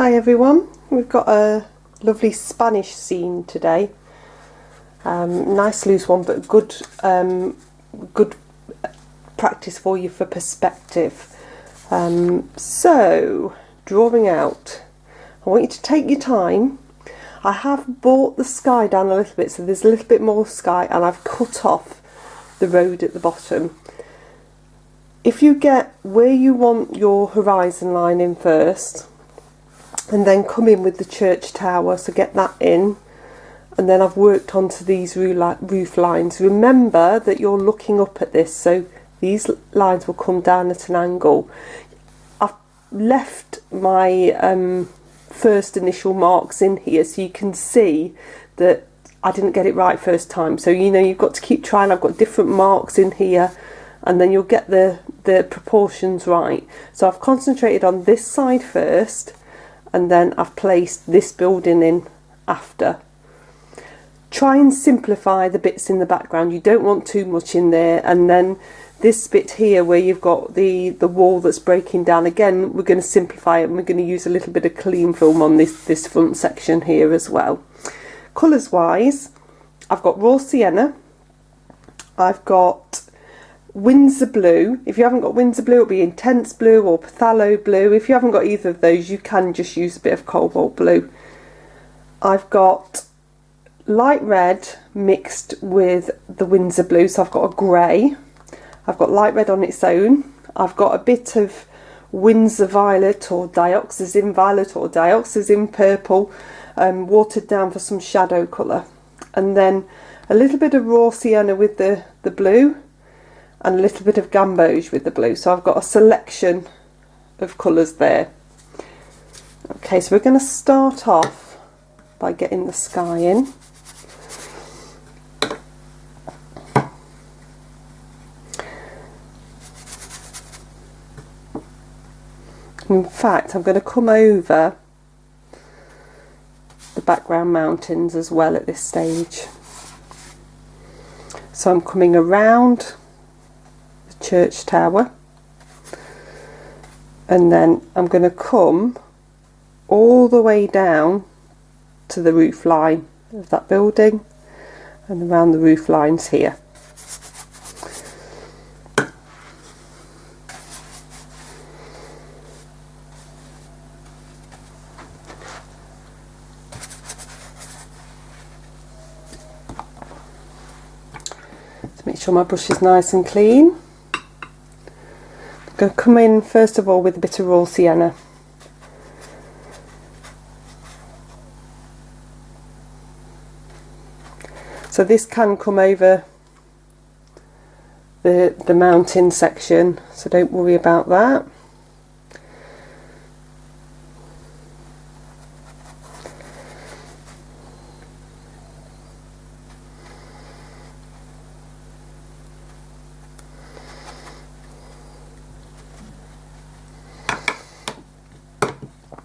Hi everyone, we've got a lovely Spanish scene today. Nice loose one, but good practice for you for perspective. So, drawing out, I want you to take your time. I have brought the sky down a little bit, so there's a little bit more sky, and I've cut off the road at the bottom. If you get where you want your horizon line in first, and then come in with the church tower, so get that in, and then I've worked onto these roof lines. Remember that you're looking up at this, so these lines will come down at an angle. I've left my first initial marks in here so you can see that I didn't get it right first time, so you know you've got to keep trying. I've got different marks in here, and then you'll get the proportions right. So I've concentrated on this side first, and then I've placed this building in after. Try and simplify the bits in the background. You don't want too much in there. And then this bit here where you've got the wall that's breaking down, again we're going to simplify it, and we're going to use a little bit of clean film on this front section here as well. Colours wise, I've got raw sienna, I've got Windsor blue. If you haven't got Windsor blue, it'll be intense blue or phthalo blue. If you haven't got either of those, you can just use a bit of cobalt blue. I've got light red mixed with the Windsor blue, so I've got a grey. I've got light red on its own. I've got a bit of Windsor violet or dioxazine violet or dioxazine purple, watered down for some shadow colour, and then a little bit of raw sienna with the blue, and a little bit of gamboge with the blue. So I've got a selection of colours there. Okay, so we're going to start off by getting the sky in. In fact, I'm going to come over the background mountains as well at this stage. So I'm coming around church tower, and then I'm going to come all the way down to the roof line of that building and around the roof lines here. To make sure my brush is nice and clean, going to come in first of all with a bit of raw sienna. So this can come over the mountain section, so don't worry about that.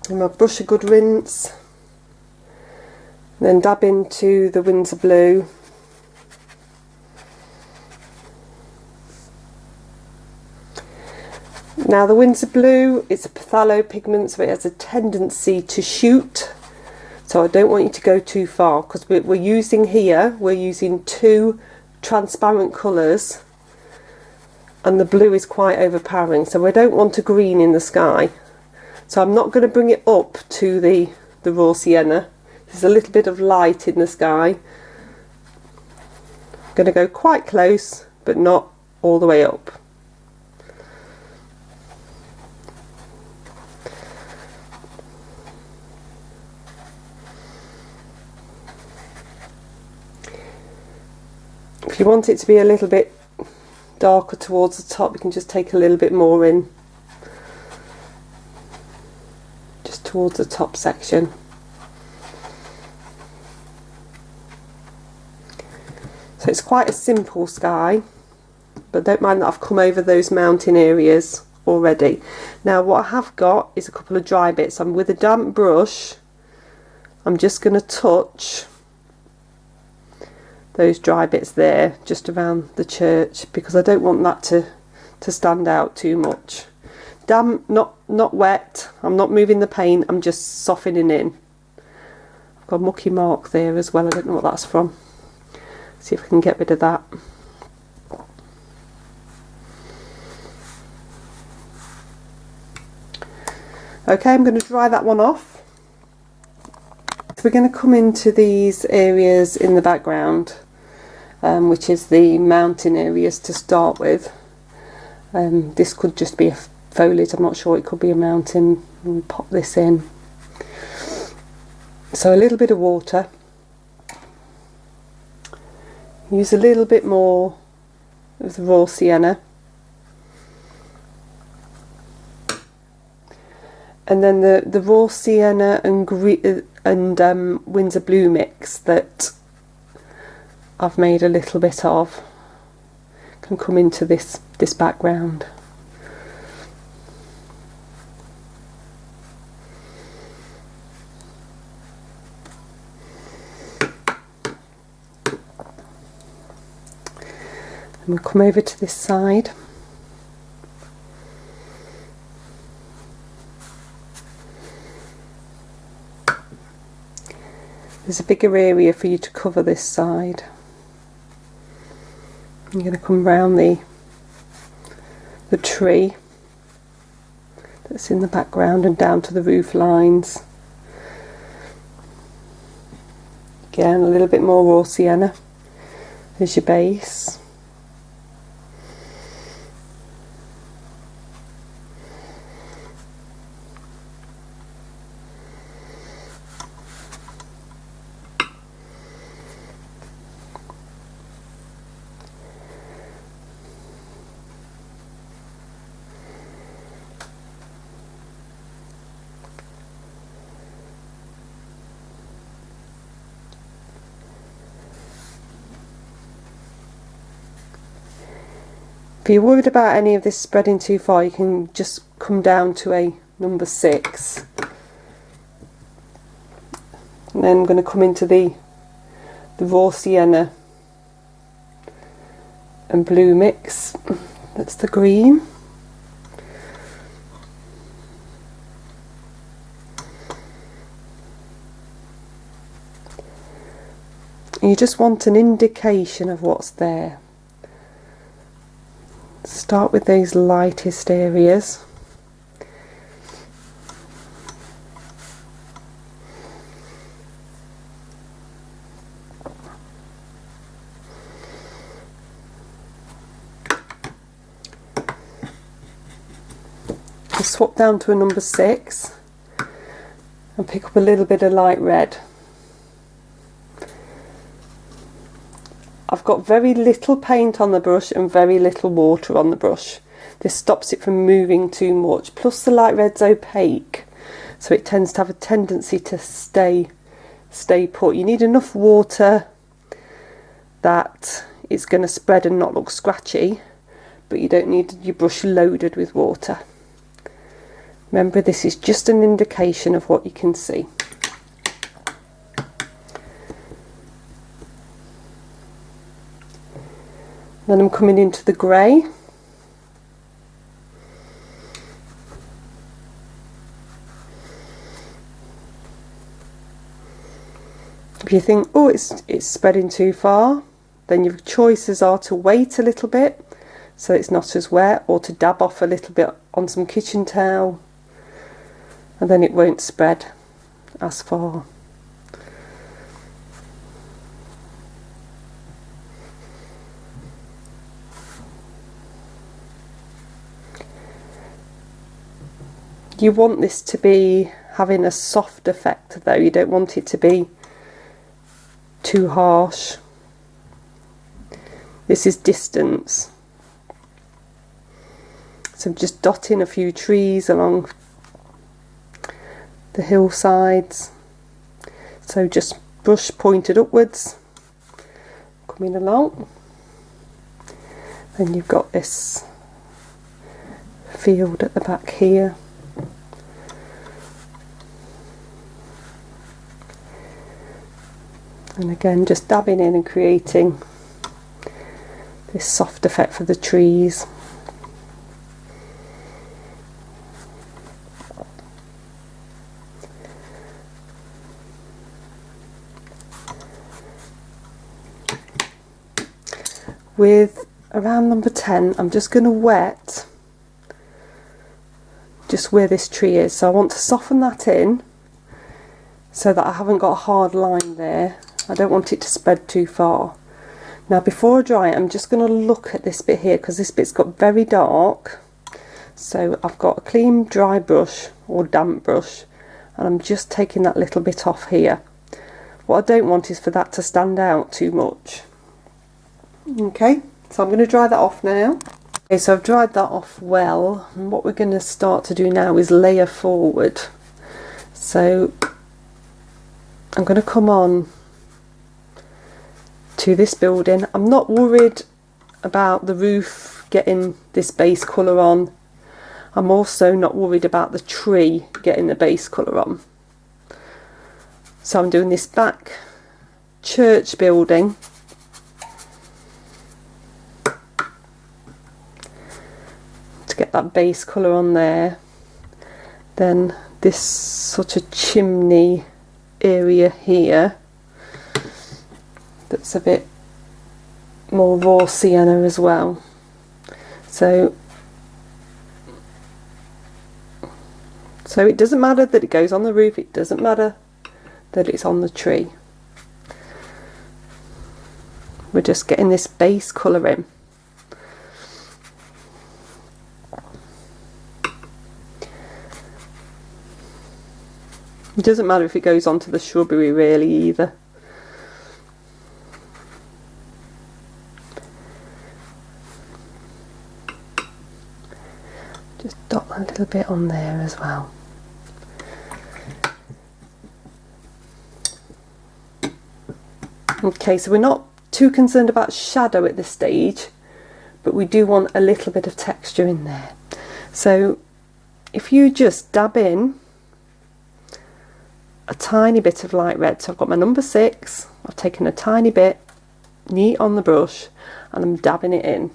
And my brush a good rinse, then dab into the Windsor blue, now the Windsor blue, it's a phthalo pigment, so it has a tendency to shoot, so I don't want you to go too far, because we're using here, we're using two transparent colours, and the blue is quite overpowering, so we don't want a green in the sky. So I'm not going to bring it up to the raw sienna. There's a little bit of light in the sky. I'm going to go quite close, but not all the way up. If you want it to be a little bit darker towards the top, you can just take a little bit more in, towards the top section. So it's quite a simple sky, but don't mind that I've come over those mountain areas already. Now what I have got is a couple of dry bits. I'm with a damp brush, I'm just going to touch those dry bits there just around the church, because I don't want that to stand out too much. damp, not wet. I'm not moving the paint, I'm just softening in. I've got a mucky mark there as well, I don't know what that's from. See if I can get rid of that. Okay, I'm going to dry that one off. So we're going to come into these areas in the background, which is the mountain areas to start with. This could just be a foliage, I'm not sure, it could be a mountain. And pop this in. So a little bit of water. Use a little bit more of the raw sienna. And then the raw sienna and Windsor blue mix that I've made a little bit of can come into this background. And we'll come over to this side. There's a bigger area for you to cover this side. You're going to come round the tree that's in the background and down to the roof lines. Again, a little bit more raw sienna as your base. If you're worried about any of this spreading too far, you can just come down to a number 6. And then I'm going to come into the raw sienna and blue mix. That's the green. And you just want an indication of what's there. Start with those lightest areas. I'll swap down to a number 6 and pick up a little bit of light red. I've got very little paint on the brush and very little water on the brush. This stops it from moving too much. Plus the light red's opaque, so it tends to have a tendency to stay put. You need enough water that it's going to spread and not look scratchy, but you don't need your brush loaded with water. Remember, this is just an indication of what you can see. Then I'm coming into the grey. If you think, oh, it's spreading too far, then your choices are to wait a little bit so it's not as wet, or to dab off a little bit on some kitchen towel, and then it won't spread as far. You want this to be having a soft effect though, you don't want it to be too harsh. This is distance. So I'm just dotting a few trees along the hillsides. So just brush pointed upwards, coming along. Then you've got this field at the back here. And again, just dabbing in and creating this soft effect for the trees. with around number 10, I'm just going to wet just where this tree is. So I want to soften that in so that I haven't got a hard line there. I don't want it to spread too far. Now before I dry it, I'm just going to look at this bit here because this bit's got very dark. So I've got a clean dry brush or damp brush, and I'm just taking that little bit off here. What I don't want is for that to stand out too much. Okay, so I'm going to dry that off now. Okay, so I've dried that off well, and what we're going to start to do now is layer forward. So I'm going to come on to this building. I'm not worried about the roof getting this base colour on. I'm also not worried about the tree getting the base colour on. So I'm doing this back church building. Get that base colour on there. Then this sort of chimney area here that's a bit more raw sienna as well. So it doesn't matter that it goes on the roof, it doesn't matter that it's on the tree. We're just getting this base colour in. It doesn't matter if it goes onto the shrubbery really either. Just dot a little bit on there as well. Okay, so we're not too concerned about shadow at this stage, but we do want a little bit of texture in there. So if you just dab in a tiny bit of light red, so I've got my number 6, I've taken a tiny bit neat on the brush and I'm dabbing it in.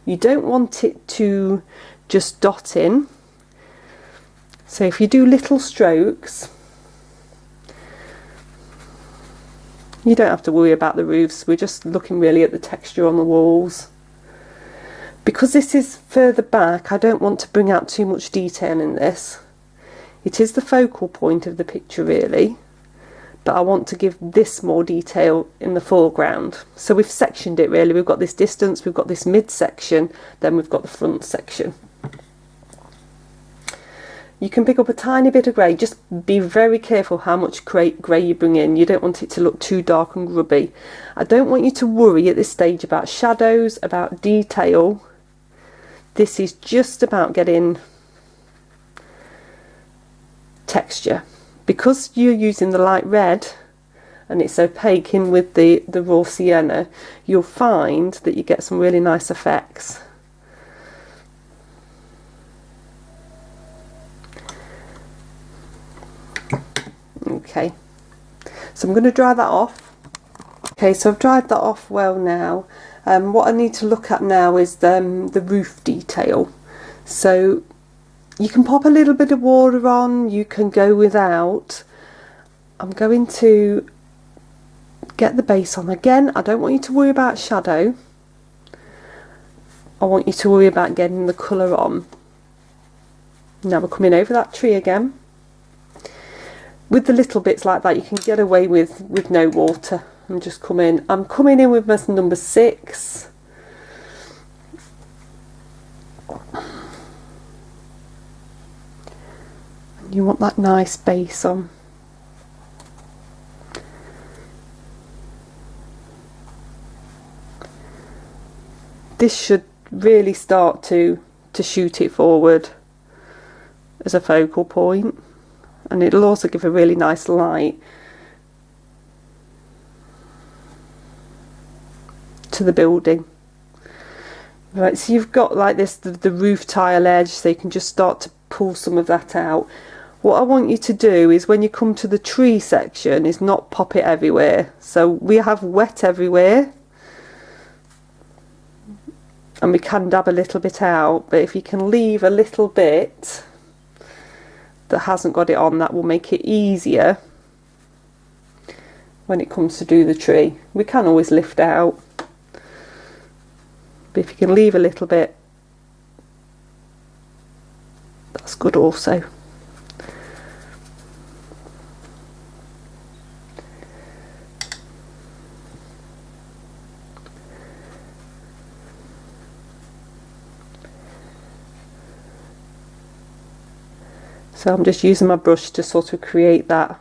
You don't want it to just dot in, so if you do little strokes, you don't have to worry about the roofs. We're just looking really at the texture on the walls. Because this is further back, I don't want to bring out too much detail in this. It is the focal point of the picture really, but I want to give this more detail in the foreground. So we've sectioned it really. We've got this distance, we've got this mid section, then we've got the front section. You can pick up a tiny bit of grey, just be very careful how much grey you bring in. You don't want it to look too dark and grubby. I don't want you to worry at this stage about shadows, about detail. This is just about getting texture. Because you're using the light red and it's opaque in with the raw sienna, you'll find that you get some really nice effects. Okay, so I'm going to dry that off. Okay, so I've dried that off well now. What I need to look at now is the roof detail. So you can pop a little bit of water on, you can go without. I'm going to get the base on. Again, I don't want you to worry about shadow. I want you to worry about getting the colour on. Now we're coming over that tree again. With the little bits like that, you can get away with no water. I'm coming in with my number 6. You want that nice base on. This should really start to shoot it forward as a focal point, and it'll also give a really nice light to the building. Right, so you've got like this, the roof tile edge, so you can just start to pull some of that out. What I want you to do is when you come to the tree section is not pop it everywhere. So we have wet everywhere and we can dab a little bit out, but if you can leave a little bit that hasn't got it on, that will make it easier when it comes to do the tree. We can always lift out but if you can leave a little bit, that's good also. So I'm just using my brush to sort of create that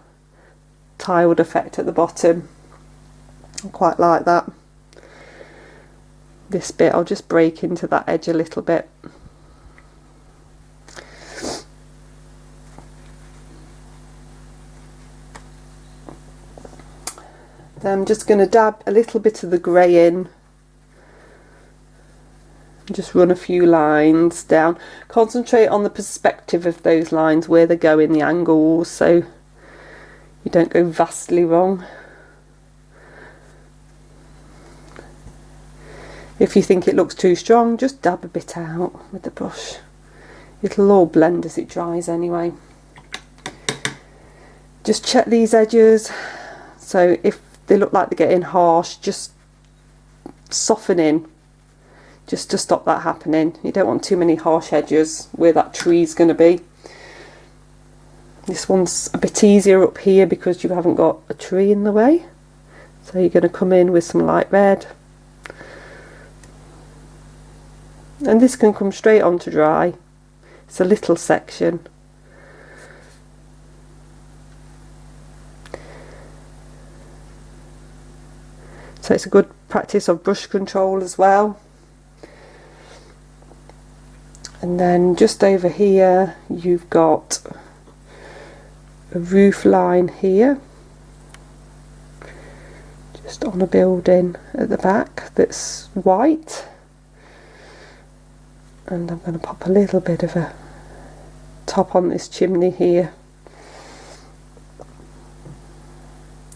tiled effect at the bottom. I quite like that. This bit I'll just break into that edge a little bit. Then I'm just going to dab a little bit of the grey in. Just run a few lines down. Concentrate on the perspective of those lines, where they go in the angles, so you don't go vastly wrong. If you think it looks too strong, just dab a bit out with the brush. It'll all blend as it dries anyway. Just check these edges, so if they look like they're getting harsh, just soften in, just to stop that happening. You don't want too many harsh edges where that tree's going to be. This one's a bit easier up here because you haven't got a tree in the way. So you're going to come in with some light red. And this can come straight on to dry. It's a little section. So it's a good practice of brush control as well. And then just over here you've got a roof line here, just on a building at the back that's white, and I'm going to pop a little bit of a top on this chimney here.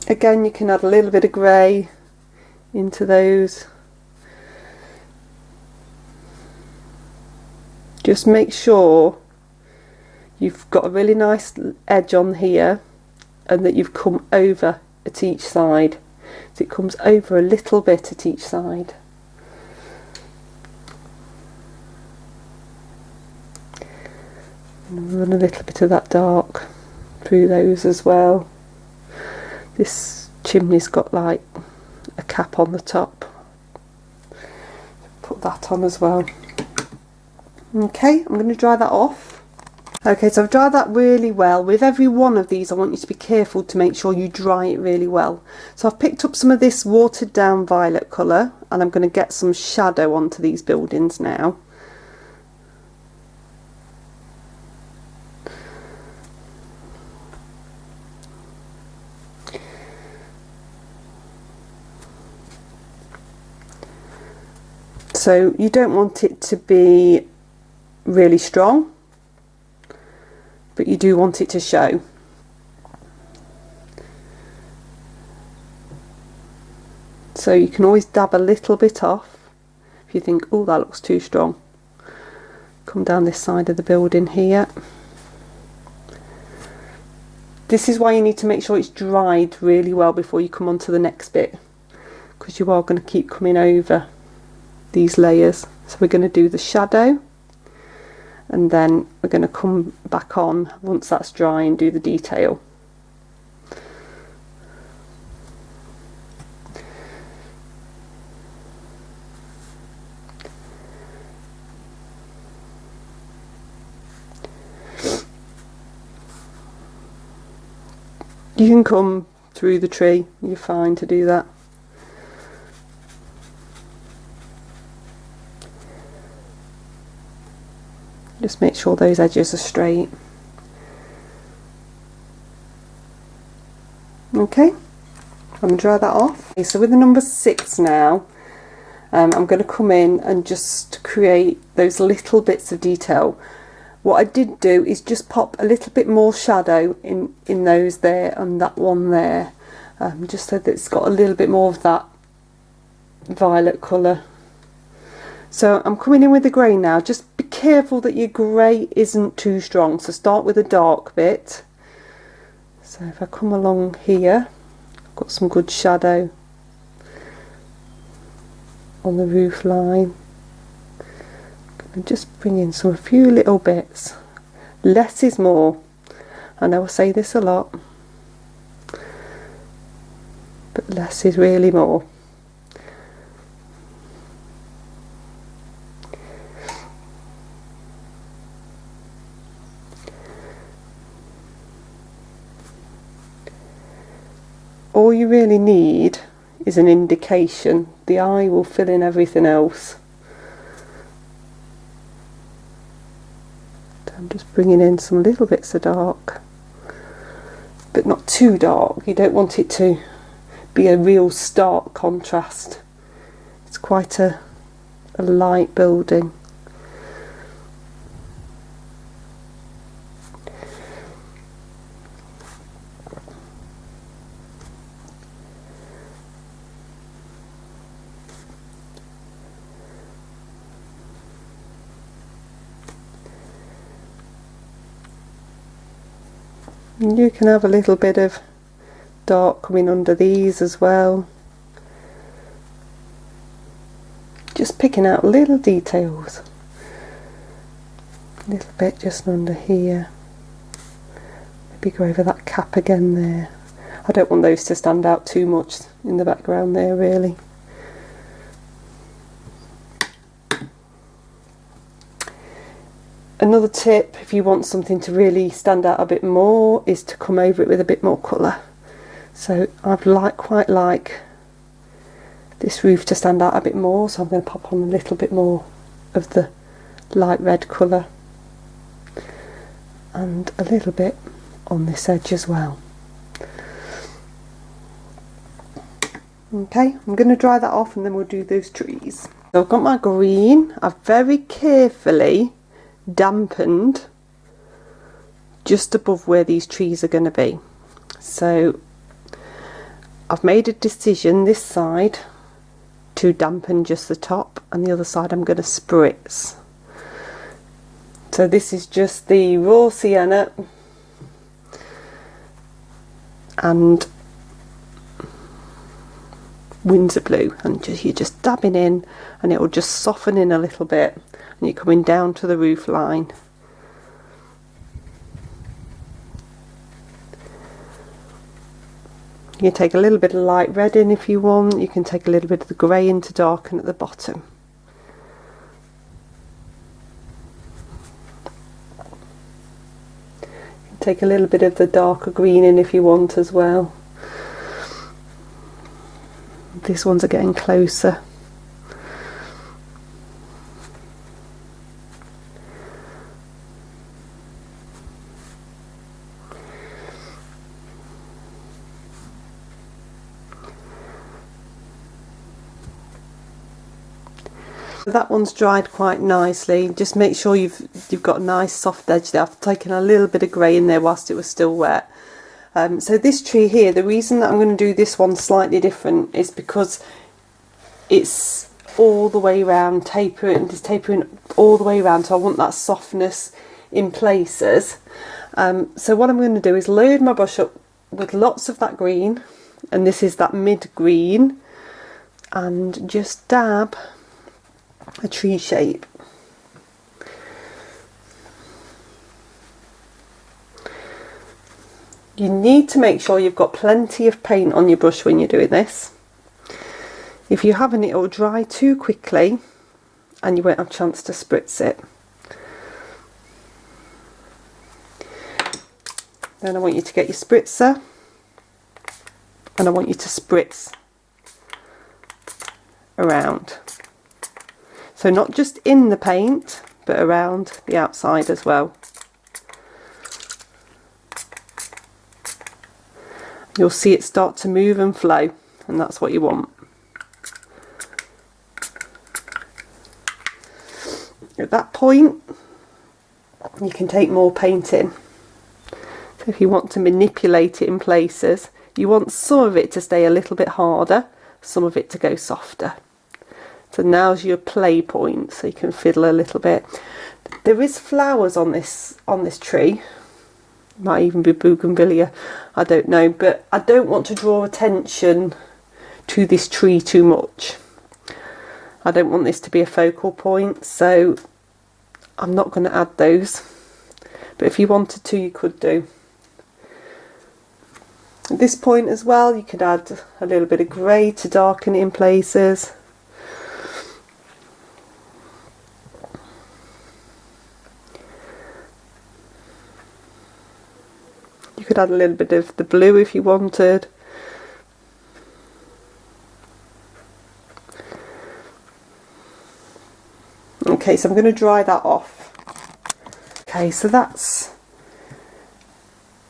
Again, you can add a little bit of grey into those. Just make sure you've got a really nice edge on here and that you've come over at each side. So it comes over a little bit at each side. And run a little bit of that dark through those as well. This chimney's got like a cap on the top. Put that on as well. Okay, I'm going to dry that off. Okay, so I've dried that really well. With every one of these I want you to be careful to make sure you dry it really well. So I've picked up some of this watered down violet colour and I'm going to get some shadow onto these buildings now. So you don't want it to be really strong, but you do want it to show. So you can always dab a little bit off if you think, oh, that looks too strong. Come down this side of the building here. This is why you need to make sure it's dried really well before you come on to the next bit, because you are going to keep coming over these layers. So we're going to do the shadow, and then we're going to come back on once that's dry and do the detail. You can come through the tree, you're fine to do that. Just make sure those edges are straight. Okay, I'm going to dry that off. Okay, so with the number 6 now, I'm going to come in and just create those little bits of detail. What I did do is just pop a little bit more shadow in those there and that one there, just so that it's got a little bit more of that violet colour. So I'm coming in with the grey now. Just be careful that your grey isn't too strong, so start with a dark bit. So if I come along here, I've got some good shadow on the roof line. And just bring in a few little bits. Less is more. I know I say this a lot, but less is really more. All you really need is an indication. The eye will fill in everything else. I'm just bringing in some little bits of dark, but not too dark. You don't want it to be a real stark contrast. It's quite a light building. You can have a little bit of dark coming under these as well. Just picking out little details. A little bit just under here. Maybe go over that cap again there. I don't want those to stand out too much in the background there, really. Another tip, if you want something to really stand out a bit more, is to come over it with a bit more colour. So I quite like this roof to stand out a bit more, so I'm going to pop on a little bit more of the light red colour and a little bit on this edge as well. Okay, I'm going to dry that off and then we'll do those trees. So I've got my green. I've very carefully dampened just above where these trees are going to be. So I've made a decision this side to dampen just the top, and the other side I'm going to spritz. So this is just the raw sienna and Windsor blue, and you're just dabbing in and it will just soften in a little bit, and you're coming down to the roof line. You can take a little bit of light red in if you want. You can take a little bit of the grey in to darken at the bottom. You can take a little bit of the darker green in if you want as well. These ones are getting closer. That one's dried quite nicely. Just make sure you've got a nice soft edge there. I've taken a little bit of grey in there whilst it was still wet. So this tree here, the reason that I'm going to do this one slightly different is because it's all the way around, tapering all the way around, so I want that softness in places. So what I'm going to do is load my brush up with lots of that green, and this is that mid green, and just dab a tree shape. You need to make sure you've got plenty of paint on your brush when you're doing this. If you haven't, it will dry too quickly and you won't have a chance to spritz it. Then I want you to get your spritzer and I want you to spritz around. So not just in the paint, but around the outside as well. You'll see it start to move and flow, and that's what you want. At that point, you can take more paint in. So if you want to manipulate it in places, you want some of it to stay a little bit harder, some of it to go softer. So now's your play point, so you can fiddle a little bit. There is flowers on this tree. Might even be bougainvillea, I don't know, but I don't want to draw attention to this tree too much. I don't want this to be a focal point, so I'm not going to add those, but if you wanted to, you could do. At this point as well, you could add a little bit of grey to darken it in places. You could add a little bit of the blue if you wanted. Okay, so I'm going to dry that off. Okay, so that's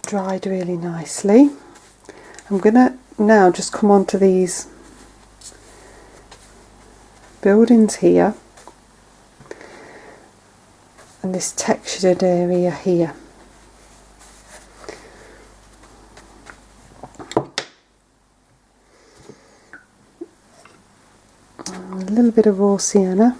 dried really nicely. I'm going to now just come on to these buildings here and this textured area here. A little bit of raw sienna.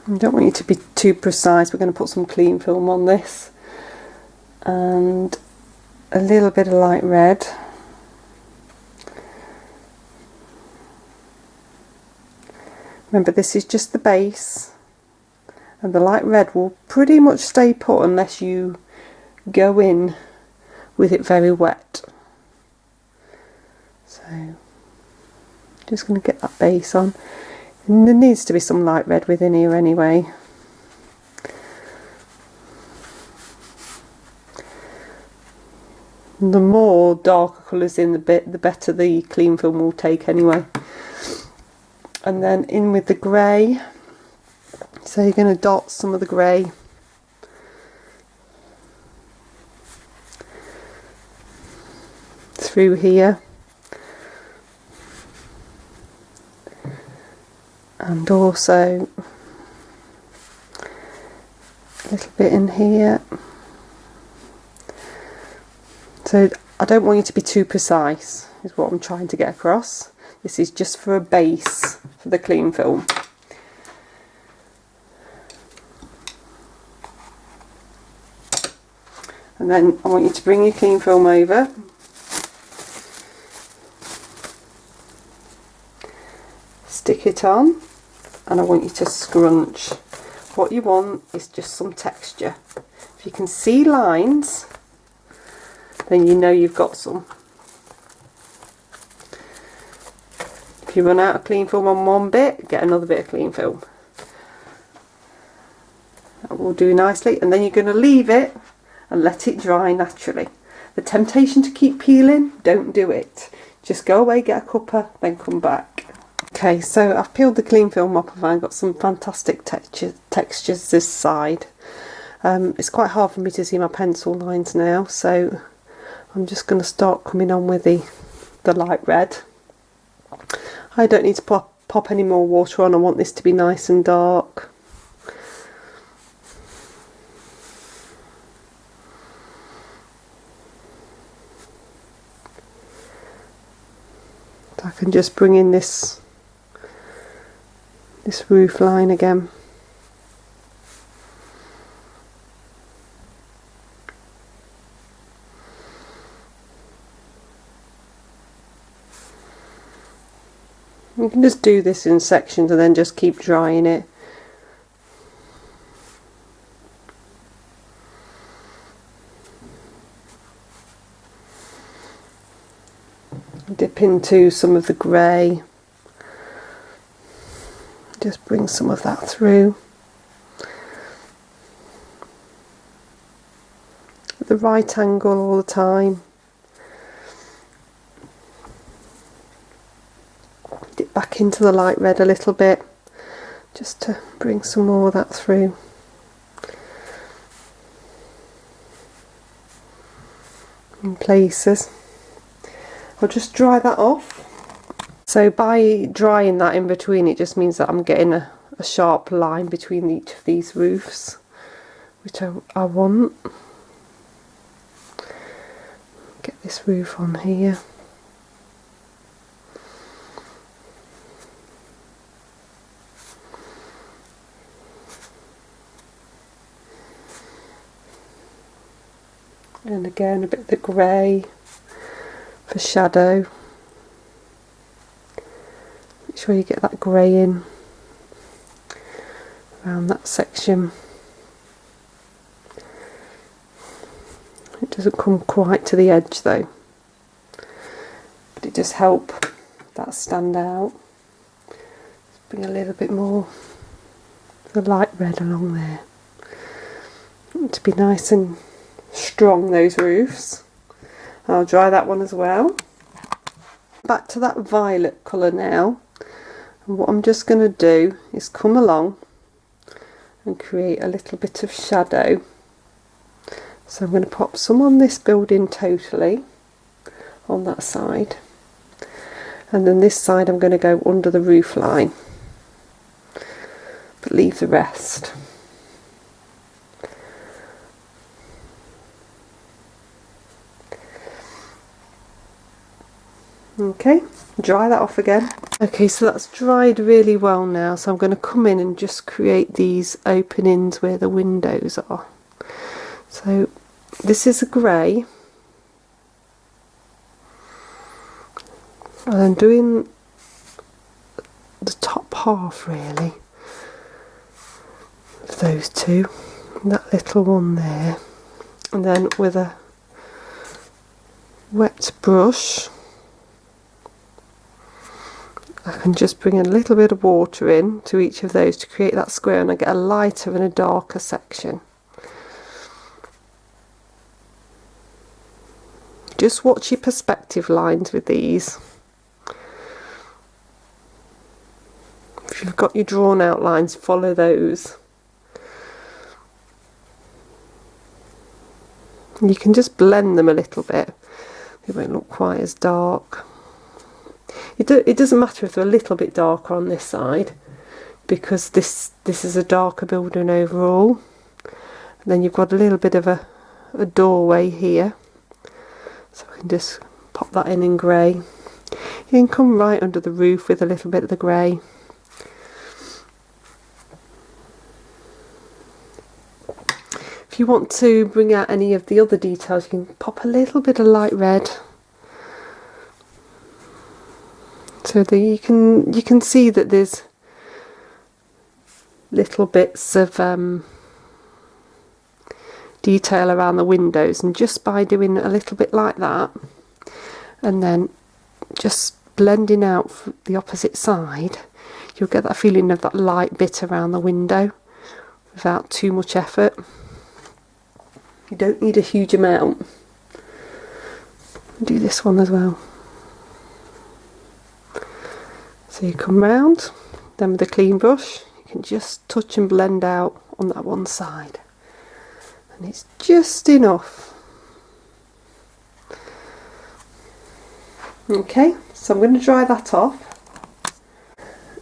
I don't want you to be too precise. We're going to put some clean film on this, and a little bit of light red. Remember, this is just the base, and the light red will pretty much stay put unless you go in with it very wet. So just going to get that base on. And there needs to be some light red within here anyway. The more darker colours in the better the clean film will take anyway. And then in with the grey. So you're going to dot some of the grey. Through here. And also a little bit in here. So I don't want you to be too precise, is what I'm trying to get across. This is just for a base for the clean film. And then I want you to bring your clean film over. Stick it on. And I want you to scrunch. What you want is just some texture. If you can see lines, then you know you've got some. If you run out of clean film on one bit, get another bit of clean film. That will do nicely, and then you're going to leave it and let it dry naturally. The temptation to keep peeling, don't do it. Just go away, get a cuppa, then come back. Okay, so I've peeled the clean film off and I've got some fantastic textures this side. It's quite hard for me to see my pencil lines now, so I'm just going to start coming on with the light red. I don't need to pop any more water on. I want this to be nice and dark. So I can just bring in this roof line again. You can just do this in sections and then just keep drying it. Dip into some of the grey. Just bring some of that through. At the right angle all the time. Dip back into the light red a little bit, just to bring some more of that through. In places. I'll just dry that off. So by drying that in between, it just means that I'm getting a sharp line between each of these roofs, which I want. Get this roof on here. And again a bit of the grey. for shadow. Make sure you get that grey in around that section. It doesn't come quite to the edge though, but it does help that stand out. Just bring a little bit more of the light red along there. To be nice and strong, those roofs. I'll dry that one as well. Back to that violet colour now, and what I'm just going to do is come along and create a little bit of shadow. So I'm going to pop some on this building totally, on that side, and then this side I'm going to go under the roof line, but leave the rest. Okay, dry that off again. Okay, so that's dried really well now, so I'm going to come in and just create these openings where the windows are. So this is a grey, and I'm doing the top half really of those two, and that little one there, and then with a wet brush I can just bring a little bit of water in to each of those to create that square, and I get a lighter and a darker section. Just watch your perspective lines with these. If you've got your drawn out lines, follow those. You can just blend them a little bit. They won't look quite as dark. It doesn't matter if they're a little bit darker on this side, because this is a darker building overall. And then you've got a little bit of a doorway here, so I can just pop that in grey. You can come right under the roof with a little bit of the grey. If you want to bring out any of the other details, you can pop a little bit of light red, so that you can see that there's little bits of detail around the windows, and just by doing a little bit like that and then just blending out the opposite side, you'll get that feeling of that light bit around the window without too much effort. You don't need a huge amount. Do this one as well. So you come round, then with a clean brush you can just touch and blend out on that one side, and it's just enough. Okay, so I'm going to dry that off.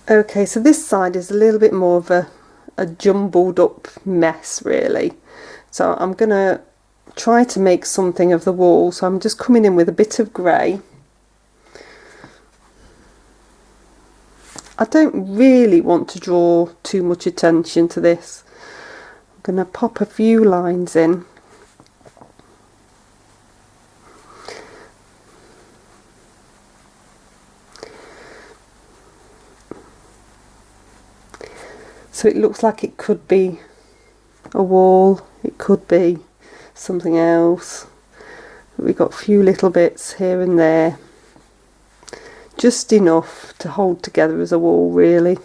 Okay, so this side is a little bit more of a jumbled up mess really, so I'm going to try to make something of the wall. So I'm just coming in with a bit of grey. I don't really want to draw too much attention to this. I'm going to pop a few lines in. So it looks like it could be a wall, it could be something else. We've got a few little bits here and there. Just enough to hold together as a wall really.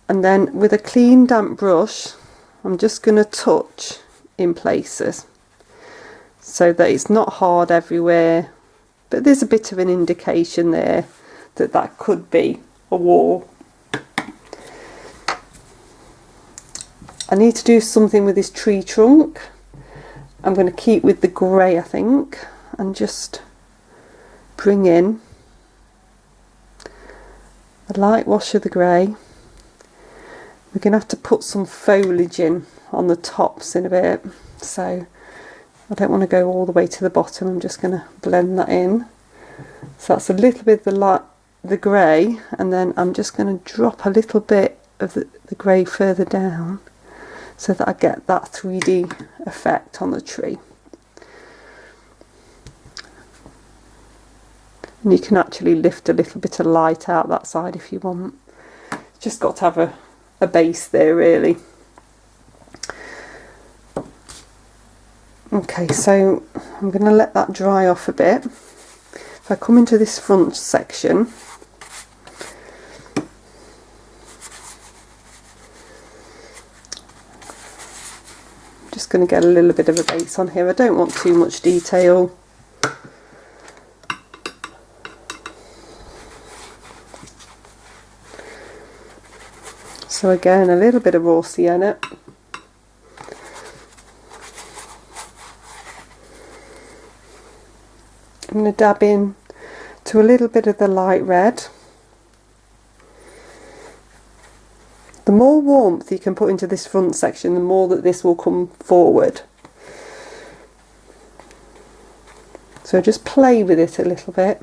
And then with a clean damp brush I'm just going to touch in places so that it's not hard everywhere, but there's a bit of an indication there that that could be a wall. I need to do something with this tree trunk. I'm going to keep with the grey I think, and just bring in a light wash of the grey. We're going to have to put some foliage in on the tops in a bit, so I don't want to go all the way to the bottom. I'm just going to blend that in. So that's a little bit of the grey, and then I'm just going to drop a little bit of the grey further down so that I get that 3D effect on the tree. And you can actually lift a little bit of light out that side if you want. Just got to have a base there really. Okay, so I'm going to let that dry off a bit. If I come into this front section, I'm just going to get a little bit of a base on here. I don't want too much detail. So again, a little bit of raw sienna. I'm going to dab in to a little bit of the light red. The more warmth you can put into this front section, the more that this will come forward. So just play with it a little bit.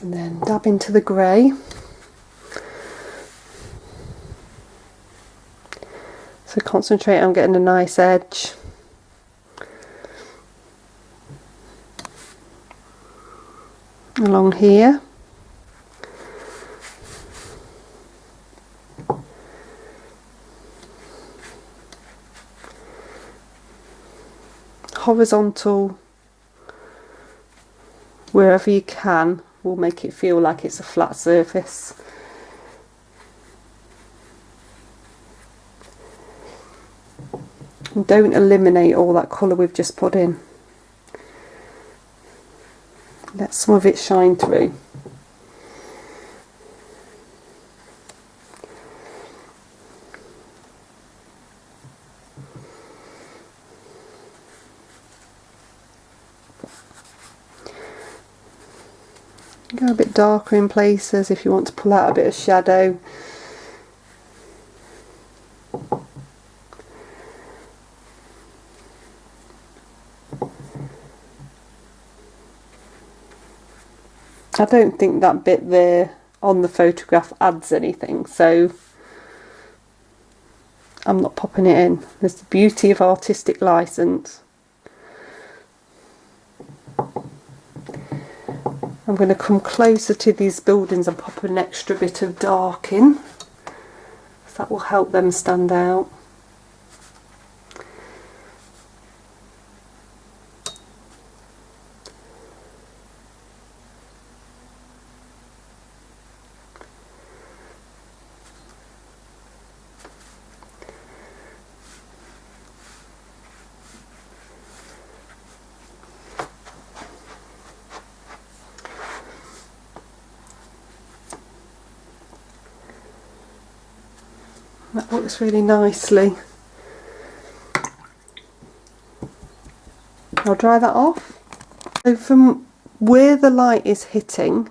And then dab into the grey. So concentrate on getting a nice edge. Along here. Horizontal wherever you can will make it feel like it's a flat surface. And don't eliminate all that colour we've just put in. Let some of it shine through. Go a bit darker in places if you want to pull out a bit of shadow. I don't think that bit there on the photograph adds anything, so I'm not popping it in. There's the beauty of artistic license. I'm going to come closer to these buildings and pop an extra bit of dark in. That will help them stand out. That works really nicely. I'll dry that off. So from where the light is hitting,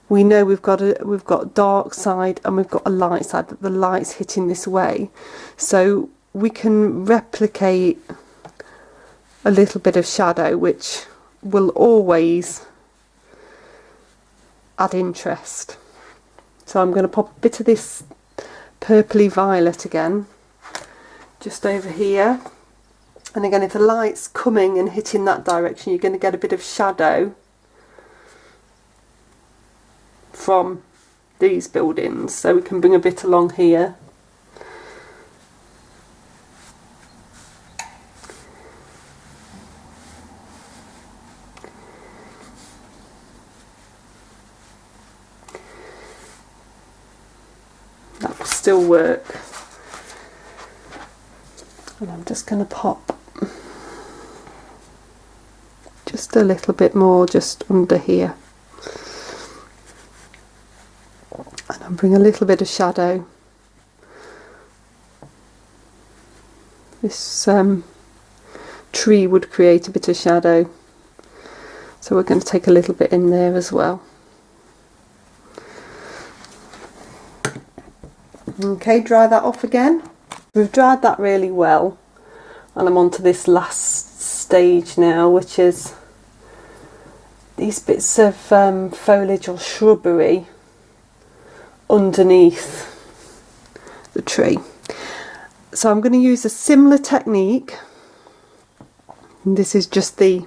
we know we've got dark side and we've got a light side, that the light's hitting this way. So we can replicate a little bit of shadow, which will always add interest. So I'm going to pop a bit of this purpley violet again, just over here. And again, if the light's coming and hitting that direction, you're going to get a bit of shadow from these buildings. So we can bring a bit along here. That will still work. And I'm just going to pop just a little bit more just under here. And I'll bring a little bit of shadow. This tree would create a bit of shadow. So we're going to take a little bit in there as well. Okay, dry that off again. We've dried that really well, and I'm on to this last stage now, which is these bits of foliage or shrubbery underneath the tree. So I'm going to use a similar technique, And this is just the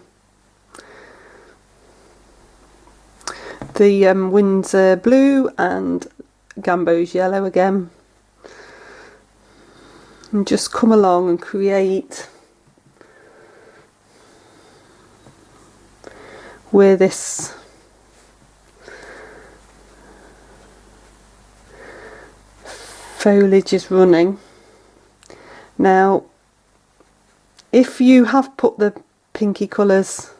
Windsor blue and Gambo's yellow again. And just come along and create where this foliage is running. Now, if you have put the pinky colours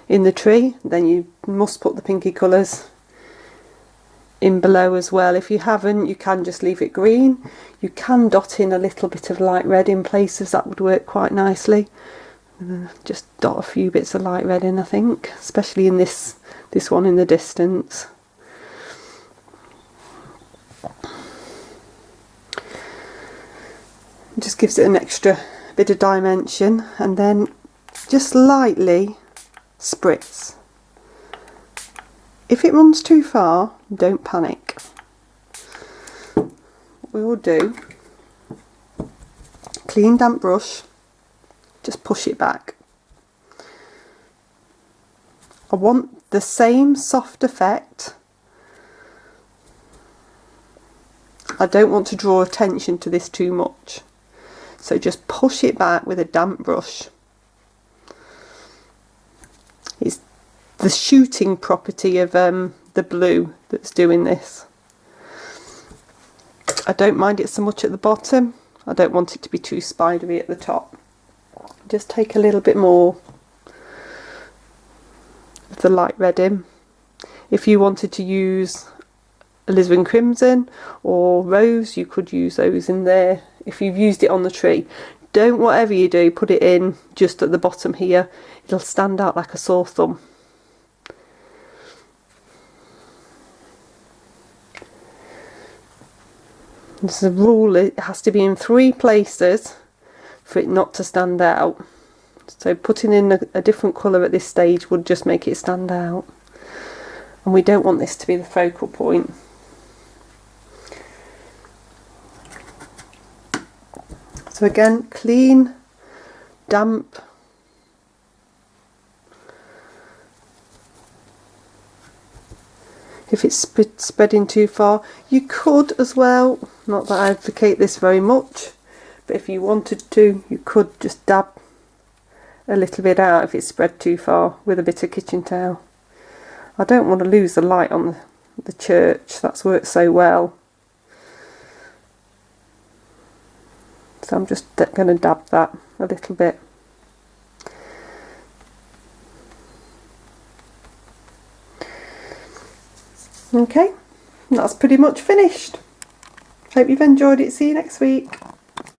in the tree, then you must put the pinky colours in below as well. If you haven't, you can just leave it green. You can dot in a little bit of light red in places, that would work quite nicely. Just dot a few bits of light red in, I think, especially in this one in the distance. It just gives it an extra bit of dimension, and then just lightly spritz. If it runs too far, don't panic. What we will do, clean damp brush, just push it back. I want the same soft effect. I don't want to draw attention to this too much. So just push it back with a damp brush. It's the shooting property of the blue that's doing this. I don't mind it so much at the bottom. I don't want it to be too spidery at the top. Just take a little bit more of the light red in. If you wanted to use alizarin crimson or rose, you could use those in there if you've used it on the tree. Don't, whatever you do, put it in just at the bottom here. It'll stand out like a sore thumb. There's a rule, it has to be in 3 places for it not to stand out. So putting in a different colour at this stage would just make it stand out. And we don't want this to be the focal point. So again, clean, damp. If it's spreading too far, you could as well, not that I advocate this very much, but if you wanted to, you could just dab a little bit out if it's spread too far with a bit of kitchen towel. I don't want to lose the light on the church, that's worked so well. So I'm just going to dab that a little bit. Okay, that's pretty much finished. Hope you've enjoyed it. See you next week.